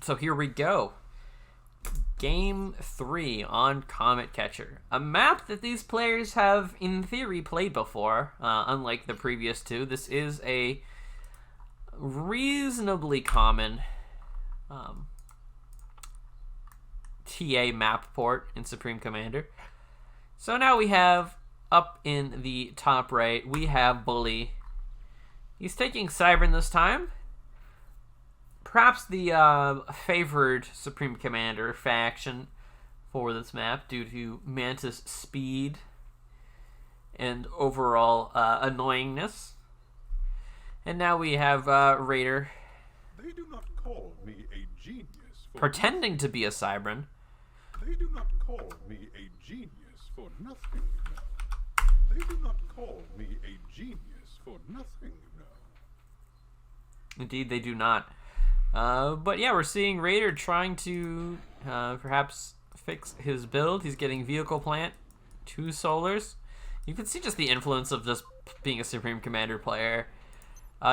So here we go. Game 3 on Comet Catcher. A map that these players have, in theory, played before, unlike the previous two. This is a reasonably common TA map port in Supreme Commander. So now we have, up in the top right, we have Bully. He's taking Cybern this time. Perhaps the favored Supreme Commander faction for this map due to Mantis' speed and overall annoyingness. And now we have Raider. They do not call me a genius for pretending to be a Cybern. They do not call me a genius for nothing, you know. They do not call me a genius for nothing, you know. Indeed, they do not. But yeah, we're seeing Raider trying to perhaps fix his build. He's getting Vehicle Plant, 2 Solars. You can see just the influence of just being a Supreme Commander player.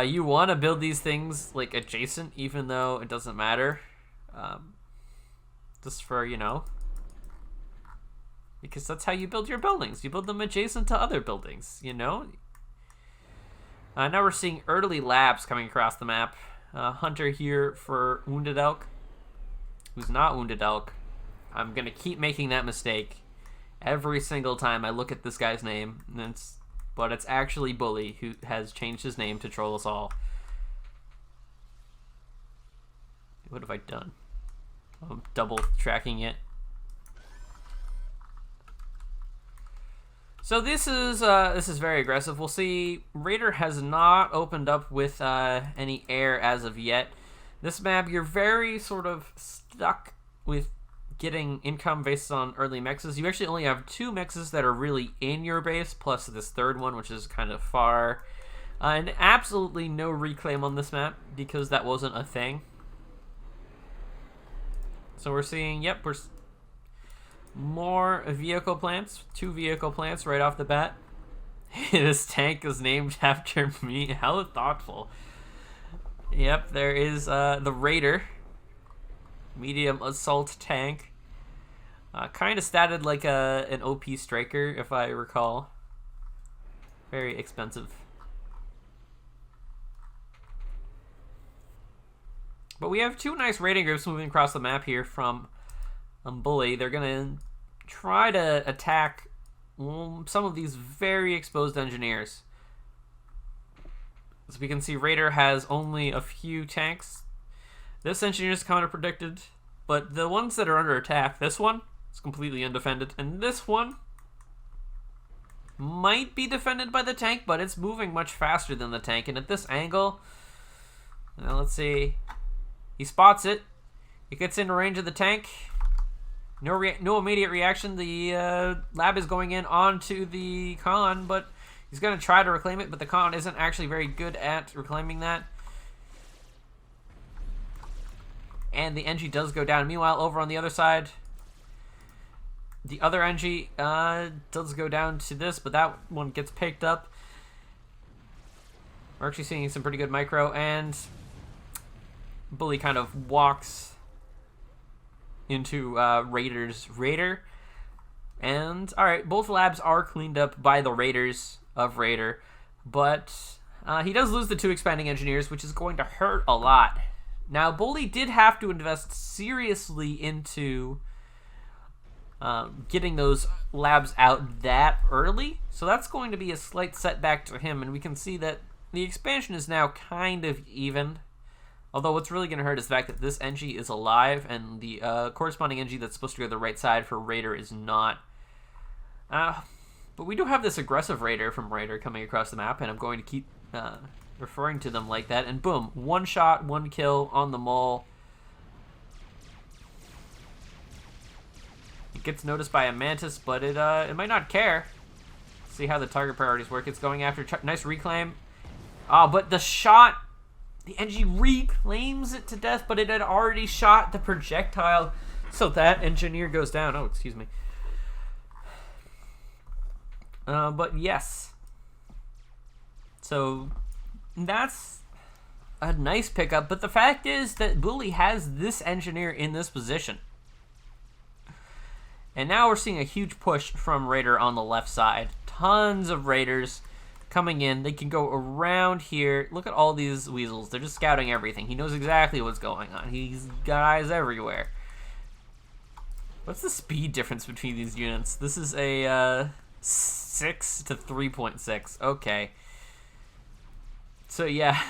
You want to build these things like adjacent, even though it doesn't matter. Just for, you know, because that's how you build your buildings. You build them adjacent to other buildings, you know? Now we're seeing early labs coming across the map. Hunter here for Wounded Elk, who's not Wounded Elk. I'm going to keep making that mistake every single time I look at this guy's name. But it's actually Bully, who has changed his name to troll us all. What have I done? I'm double tracking it. So this is very aggressive. We'll see. Raider has not opened up with any air as of yet. This map, you're very sort of stuck with getting income based on early mexes. You actually only have 2 mexes that are really in your base, plus this third one, which is kind of far. And absolutely no reclaim on this map because that wasn't a thing. So we're seeing, yep, we're more vehicle plants, 2 vehicle plants right off the bat. This tank is named after me. How thoughtful. Yep, there is the Raider. Medium assault tank. Kind of statted like an OP striker, if I recall. Very expensive. But we have 2 nice raiding groups moving across the map here from Bully. They're going to try to attack some of these very exposed engineers. As we can see, Raider has only a few tanks. This engineer is counter-predicted, but the ones that are under attack, this one is completely undefended, and this one might be defended by the tank, but it's moving much faster than the tank, and at this angle, now let's see, he spots it, it gets into range of the tank, no immediate reaction, the lab is going in onto the con, but he's going to try to reclaim it, but the con isn't actually very good at reclaiming that. And the NG does go down. Meanwhile, over on the other side, the other NG does go down to this, but that one gets picked up. We're actually seeing some pretty good micro, and Bully kind of walks into Raider's Raider. And, alright, both labs are cleaned up by the Raiders of Raider, but he does lose the 2 expanding engineers, which is going to hurt a lot. Now, Bully did have to invest seriously into getting those labs out that early, so that's going to be a slight setback to him, and we can see that the expansion is now kind of even. Although what's really going to hurt is the fact that this NG is alive, and the corresponding NG that's supposed to go to the right side for Raider is not. But we do have this aggressive Raider from Raider coming across the map, and I'm going to keep referring to them like that, and boom, 1 shot, 1 kill on the mole. It gets noticed by a Mantis, but it might not care. See how the target priorities work. It's going after nice reclaim. But the shot, the NG reclaims it to death, but it had already shot the projectile, so that engineer goes down. Oh, excuse me. But yes. So that's a nice pickup, but the fact is that Bully has this engineer in this position. And now we're seeing a huge push from Raider on the left side. Tons of Raiders coming in. They can go around here. Look at all these weasels. They're just scouting everything. He knows exactly what's going on. He's got eyes everywhere. What's the speed difference between these units? This is a 6 to 3.6. Okay. So yeah,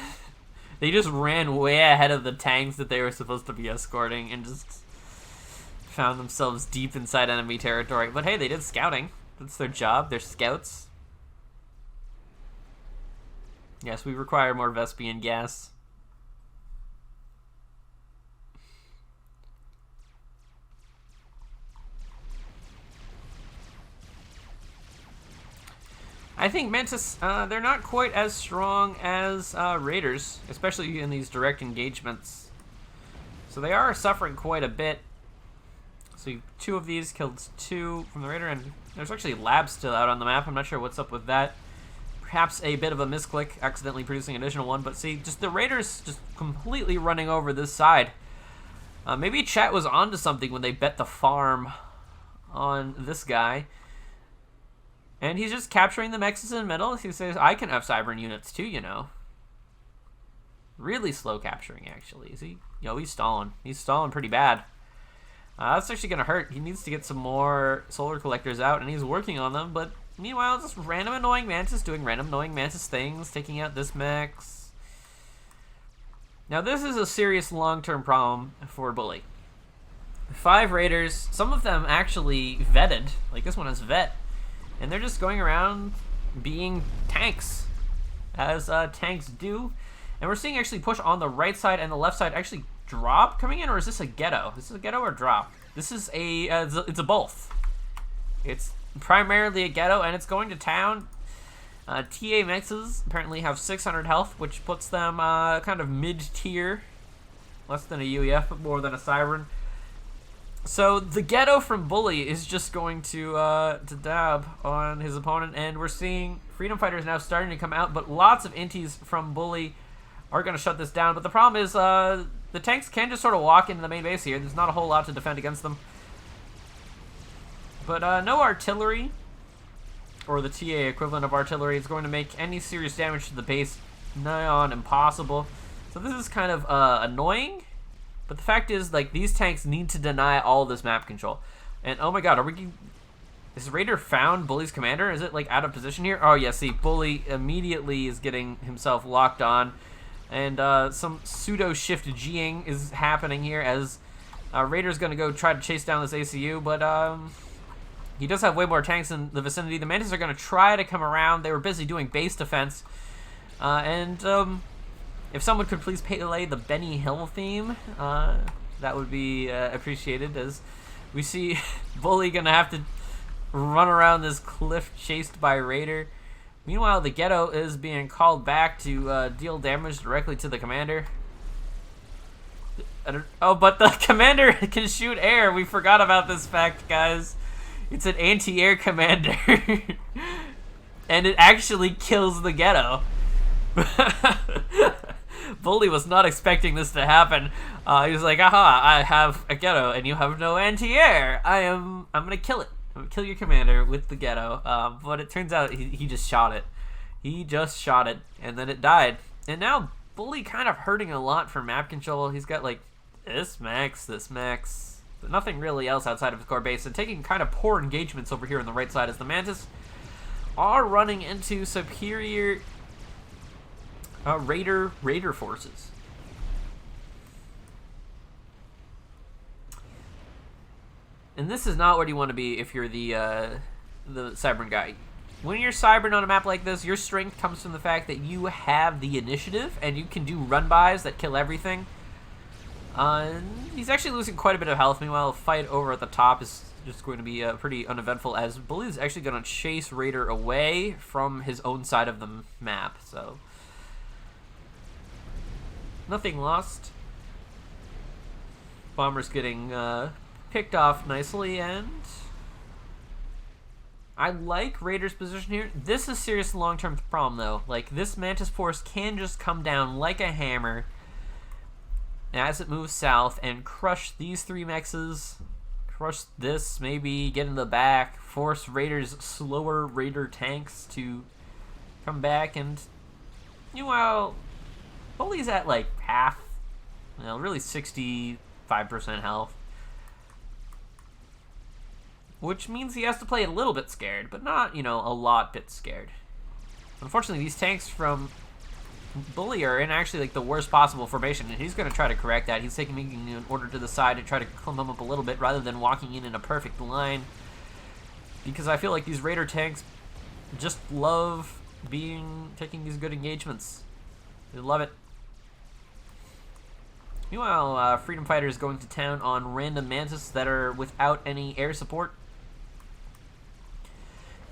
they just ran way ahead of the tanks that they were supposed to be escorting and just found themselves deep inside enemy territory. But hey, they did scouting. That's their job. They're scouts. Yes, we require more Vespian gas. I think Mantis, they're not quite as strong as Raiders, especially in these direct engagements. So they are suffering quite a bit. So 2 of these killed 2 from the Raider, and there's actually labs still out on the map. I'm not sure what's up with that. Perhaps a bit of a misclick, accidentally producing an additional one. But see, just the Raiders just completely running over this side. Maybe chat was onto something when they bet the farm on this guy. And he's just capturing the mechs in the middle. He says, I can have Cybern units too, you know. Really slow capturing, actually. Is he? Yo, he's stalling. He's stalling pretty bad. That's actually going to hurt. He needs to get some more solar collectors out, and he's working on them. But meanwhile, just random annoying Mantis doing random annoying Mantis things, taking out this mechs. Now, this is a serious long-term problem for Bully. 5 Raiders, some of them actually vetted. Like, this one has vet. And they're just going around being tanks, as tanks do. And we're seeing actually push on the right side and the left side actually drop coming in, or is this a ghetto? This is a ghetto or drop? This is a, it's a both. It's primarily a ghetto, and it's going to town. TA mexes apparently have 600 health, which puts them kind of mid-tier. Less than a UEF, but more than a Siren. So the ghetto from Bully is just going to dab on his opponent, and we're seeing Freedom Fighters now starting to come out, but lots of inties from Bully are going to shut this down. But the problem is the tanks can just sort of walk into the main base here. There's not a whole lot to defend against them. But no artillery, or the TA equivalent of artillery, is going to make any serious damage to the base nigh on impossible. So this is kind of annoying. But the fact is, like, these tanks need to deny all this map control. And, oh my god, is Raider found Bully's commander? Is it, like, out of position here? Oh, yeah, see, Bully immediately is getting himself locked on. And some pseudo-shift G-ing is happening here as Raider's going to go try to chase down this ACU. But he does have way more tanks in the vicinity. The Mantis are going to try to come around. They were busy doing base defense. If someone could please play the Benny Hill theme, that would be appreciated, as we see Bully gonna have to run around this cliff chased by Raider. Meanwhile, the ghetto is being called back to deal damage directly to the commander. Oh, but the commander can shoot air. We forgot about this fact, guys. It's an anti-air commander. And it actually kills the ghetto. Bully was not expecting this to happen. He was like, aha, I have a ghetto and you have no anti-air. I'm gonna kill it. I'm gonna kill your commander with the ghetto. But it turns out he just shot it. He just shot it, and then it died. And now Bully kind of hurting a lot for map control. He's got like this max, but nothing really else outside of his core base, and taking kind of poor engagements over here on the right side as the Mantis are running into superior Raider forces. And this is not where you want to be if you're the Cybern guy. When you're Cybern on a map like this, your strength comes from the fact that you have the initiative and you can do run-bys that kill everything. He's actually losing quite a bit of health. Meanwhile, the fight over at the top is just going to be pretty uneventful, as Bully's actually going to chase Raider away from his own side of the map. So nothing lost. Bomber's getting picked off nicely, and I like Raiders' position here. This is serious long-term problem, though. Like, this Mantis Force can just come down like a hammer as it moves south and crush these 3 mexes, crush this, maybe get in the back, force Raiders' slower Raider tanks to come back, and meanwhile, Bully's at like half, really 65% health. Which means he has to play a little bit scared, but not, a lot bit scared. Unfortunately, these tanks from Bully are in actually like the worst possible formation, and he's going to try to correct that. He's taking an order to the side to try to clump them up a little bit rather than walking in a perfect line. Because I feel like these Raider tanks just love taking these good engagements. They love it. Meanwhile, Freedom Fighter is going to town on random Mantis that are without any air support.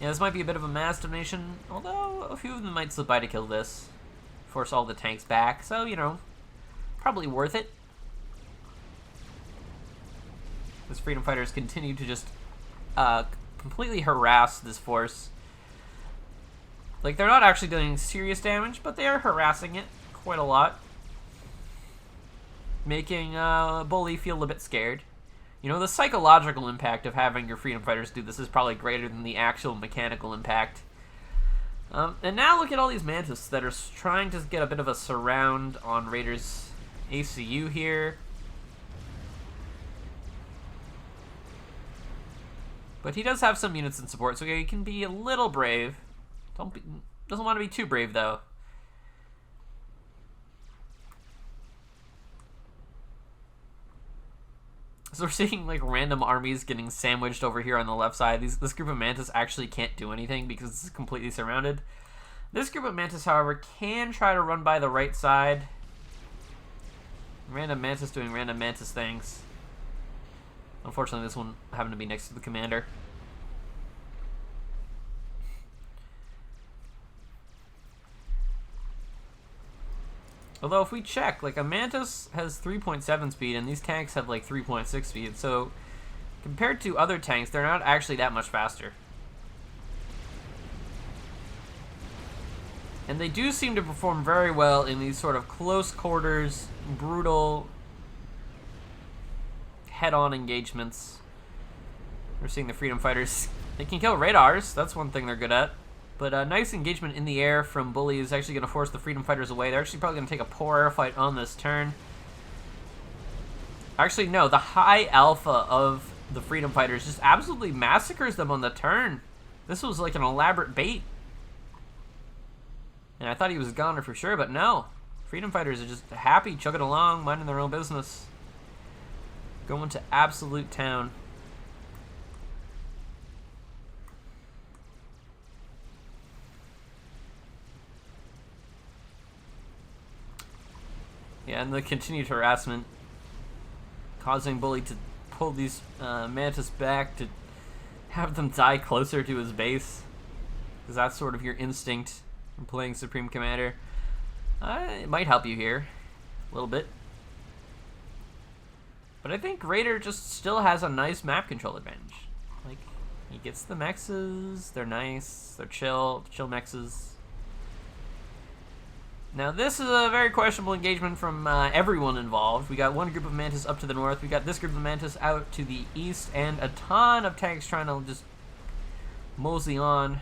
Yeah, this might be a bit of a mass donation, although a few of them might slip by to kill this. Force all the tanks back, so, probably worth it. This Freedom Fighters continue to just completely harass this force. Like, they're not actually doing serious damage, but they are harassing it quite a lot. Making Bully feel a bit scared. The psychological impact of having your Freedom Fighters do this is probably greater than the actual mechanical impact. And now look at all these Mantis that are trying to get a bit of a surround on Raiders' ACU here. But he does have some units in support, so he can be a little brave. Doesn't want to be too brave, though. So we're seeing like random armies getting sandwiched over here on the left side. This group of Mantis actually can't do anything because it's completely surrounded. This group of Mantis, however, can try to run by the right side. Random Mantis doing random Mantis things. Unfortunately, this one happened to be next to the commander. Although if we check, like a Mantis has 3.7 speed and these tanks have like 3.6 speed, so compared to other tanks, they're not actually that much faster. And they do seem to perform very well in these sort of close quarters, brutal, head-on engagements. We're seeing the Freedom Fighters. They can kill radars, that's one thing they're good at. But a nice engagement in the air from Bully is actually going to force the Freedom Fighters away. They're actually probably going to take a poor air fight on this turn. Actually, no. The high alpha of the Freedom Fighters just absolutely massacres them on the turn. This was like an elaborate bait. And I thought he was a goner for sure, but no. Freedom Fighters are just happy, chugging along, minding their own business. Going to absolute town. Yeah, and the continued harassment causing Bully to pull these Mantis back to have them die closer to his base. Because that's sort of your instinct in playing Supreme Commander. It might help you here a little bit. But I think Raider just still has a nice map control advantage. Like, he gets the mexes, they're nice, they're chill mexes. Now, this is a very questionable engagement from everyone involved. We got one group of Mantis up to the north. We got this group of Mantis out to the east, and a ton of tanks trying to just mosey on.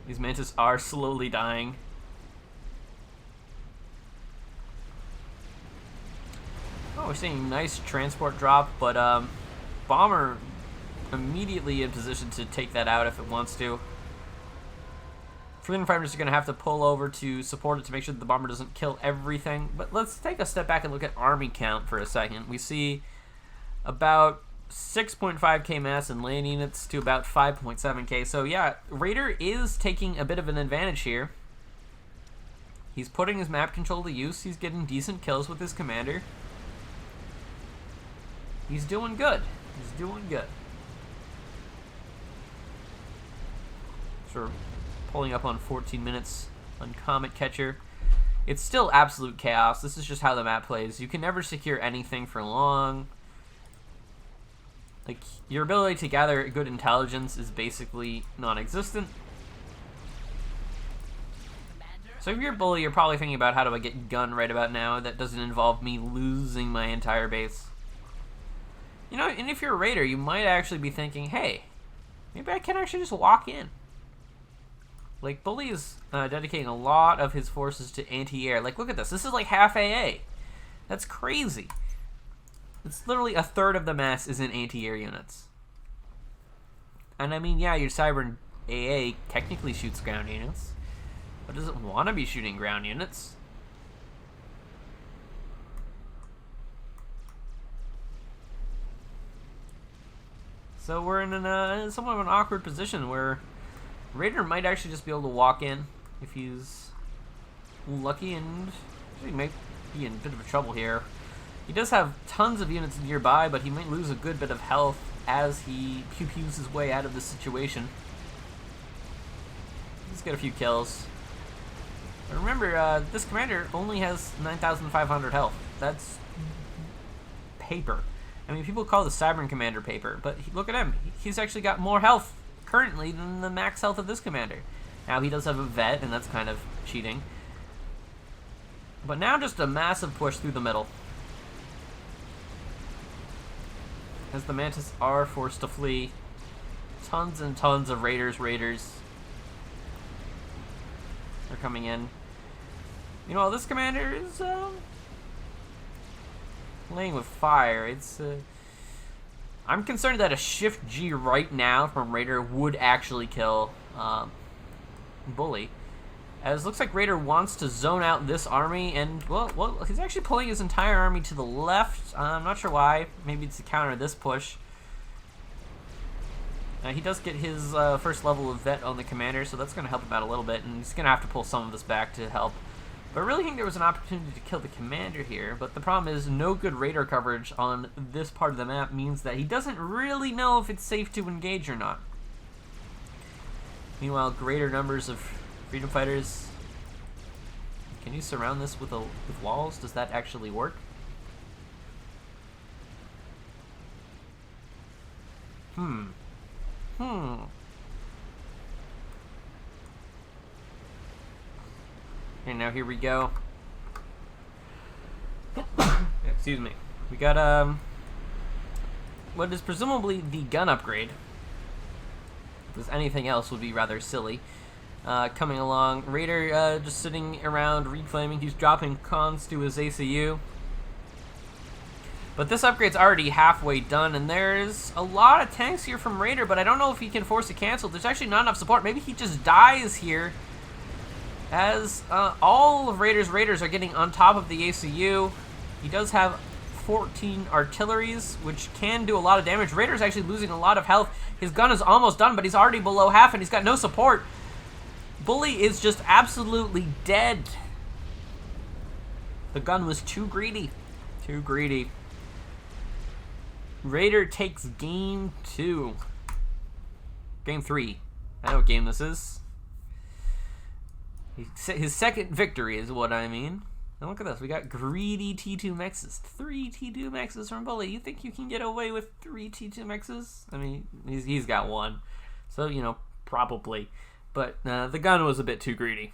These Mantis are slowly dying. Oh, we're seeing nice transport drop, but Bomber immediately in position to take that out if it wants to. Freedom Fighters are going to have to pull over to support it to make sure that the Bomber doesn't kill everything. But let's take a step back and look at army count for a second. We see about 6.5k mass in land units to about 5.7k. So yeah, Raider is taking a bit of an advantage here. He's putting his map control to use. He's getting decent kills with his commander. He's doing good. He's doing good. Sure. Pulling up on 14 minutes on Comet Catcher. It's still absolute chaos. This is just how the map plays. You can never secure anything for long. Like, your ability to gather good intelligence is basically non-existent. So if you're a bully, you're probably thinking about how do I get gun right about now that doesn't involve me losing my entire base. You know, and if you're a raider, you might actually be thinking, hey, maybe I can actually just walk in. Like, Bully is dedicating a lot of his forces to anti-air. Like, look at this. This is like half AA. That's crazy. It's literally a third of the mass is in anti-air units. And I mean, yeah, your Cyber AA technically shoots ground units, but doesn't want to be shooting ground units. So we're in somewhat of an awkward position where Raider might actually just be able to walk in if he's lucky, and he might be in a bit of trouble here. He does have tons of units nearby, but he might lose a good bit of health as he pew-pews his way out of this situation. Let's get a few kills. But remember, this commander only has 9,500 health. That's paper. I mean, people call the Cyber Commander paper, but look at him. He's actually got more health currently than the max health of this commander. Now, he does have a vet, and that's kind of cheating. But now just a massive push through the middle, as the Mantis are forced to flee. Tons and tons of Raiders are coming in. Meanwhile, this commander is playing with fire. It's I'm concerned that a Shift G right now from Raider would actually kill Bully. As it looks like Raider wants to zone out this army, and well, he's actually pulling his entire army to the left. I'm not sure why. Maybe it's to counter this push. He does get his first level of vet on the commander, so that's going to help him out a little bit, and he's going to have to pull some of this back to help. But I really think there was an opportunity to kill the commander here, but the problem is no good Raider coverage on this part of the map means that he doesn't really know if it's safe to engage or not. Meanwhile, greater numbers of freedom fighters. Can you surround this with walls? Does that actually work? Okay, now here we go. Excuse me. We got what is presumably the gun upgrade, because anything else would be rather silly. Coming along, Raider just sitting around reclaiming. He's dropping cons to his ACU. But this upgrade's already halfway done, and there's a lot of tanks here from Raider, but I don't know if he can force a cancel. There's actually not enough support. Maybe he just dies here, as all of Raider's Raiders are getting on top of the ACU. He does have 14 artilleries, which can do a lot of damage. Raider's actually losing a lot of health. His gun is almost done, but he's already below half, and he's got no support. Bully is just absolutely dead. The gun was too greedy. Too greedy. Raider takes game 2. Game 3. I know what game this is. His second victory is what I mean. And look at this. We got greedy T2 mexes. 3 T2 mexes from Bully. You think you can get away with 3 T2 mexes? I mean, he's got 1. So, you know, probably. But the gun was a bit too greedy.